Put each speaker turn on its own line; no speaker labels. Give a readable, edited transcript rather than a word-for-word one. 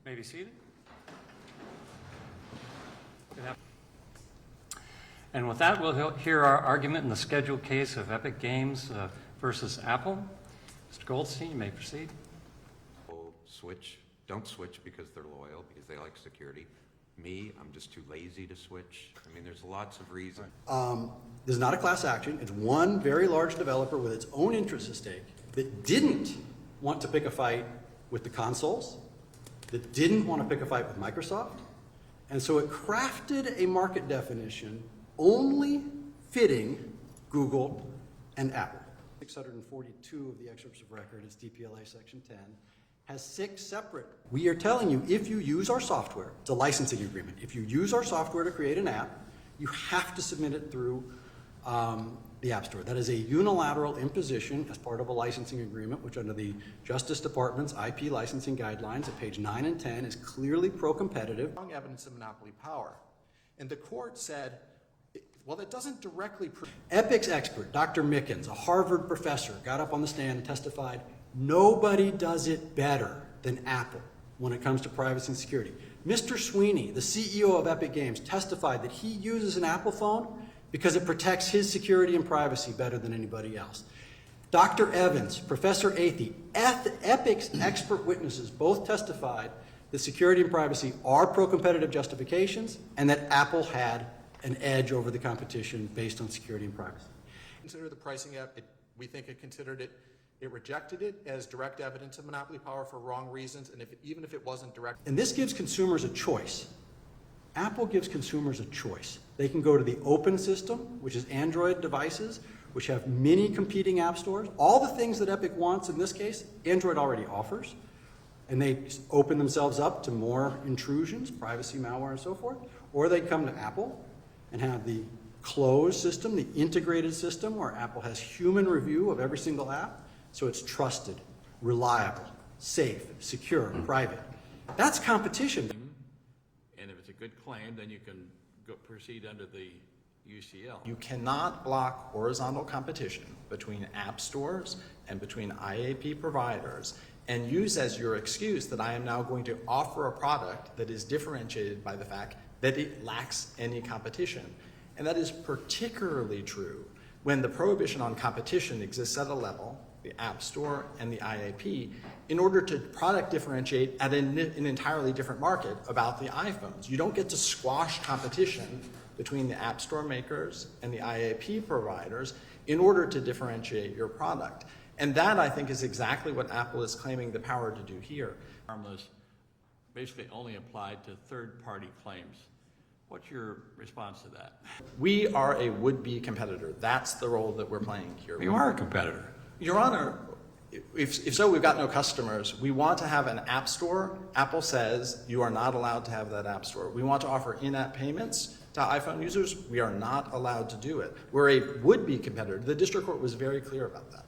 May be seated. And with that, we'll hear our argument in the scheduled case of Epic Games versus Apple. Mr. Goldstein, you may proceed.
Don't switch because they're loyal, because they like security. Me, I'm just too lazy to switch. I mean, there's lots of reasons.
This is not a class action. It's one very large developer with its own interests at stake that didn't want to pick a fight with the consoles, that didn't want to pick a fight with Microsoft, and so it crafted a market definition only fitting Google and Apple. 642 of the excerpts of record, it's DPLA section 10, has 6 separate. We are telling you, if you use our software, it's a licensing agreement. If you use our software to create an app, you have to submit it through the App Store. That is a unilateral imposition as part of a licensing agreement, which under the Justice Department's IP licensing guidelines at page 9 and 10 is clearly pro-competitive.
Strong evidence of monopoly power. And the court said, well, that doesn't directly prove.
Epic's expert, Dr. Mickens, a Harvard professor, got up on the stand and testified, nobody does it better than Apple when it comes to privacy and security. Mr. Sweeney, the CEO of Epic Games, testified that he uses an Apple phone because it protects his security and privacy better than anybody else. Dr. Evans, Professor Athey, Epic's expert witnesses both testified that security and privacy are pro-competitive justifications and that Apple had an edge over the competition based on security and privacy.
Consider the pricing app. We think it considered it. It rejected it as direct evidence of monopoly power for wrong reasons, and even if it wasn't direct.
And this gives consumers a choice. Apple gives consumers a choice. They can go to the open system, which is Android devices, which have many competing app stores. All the things that Epic wants in this case, Android already offers. And they open themselves up to more intrusions, privacy, malware, and so forth. Or they come to Apple and have the closed system, the integrated system, where Apple has human review of every single app. So it's trusted, reliable, safe, secure, private. That's competition.
And if it's a good claim, then you can proceed under the UCL.
You cannot block horizontal competition between app stores and between IAP providers and use as your excuse that I am now going to offer a product that is differentiated by the fact that it lacks any competition. And that is particularly true when the prohibition on competition exists at a level, the App Store and the IAP, in order to product differentiate at an entirely different market about the iPhones. You don't get to squash competition between the App Store makers and the IAP providers in order to differentiate your product. And that, I think, is exactly what Apple is claiming the power to do here.
Harmless basically only applied to third-party claims. What's your response to that?
We are a would-be competitor. That's the role that we're playing here.
You are a competitor.
Your Honor, if so, we've got no customers. We want to have an app store. Apple says you are not allowed to have that app store. We want to offer in-app payments to iPhone users. We are not allowed to do it. We're a would-be competitor. The district court was very clear about that.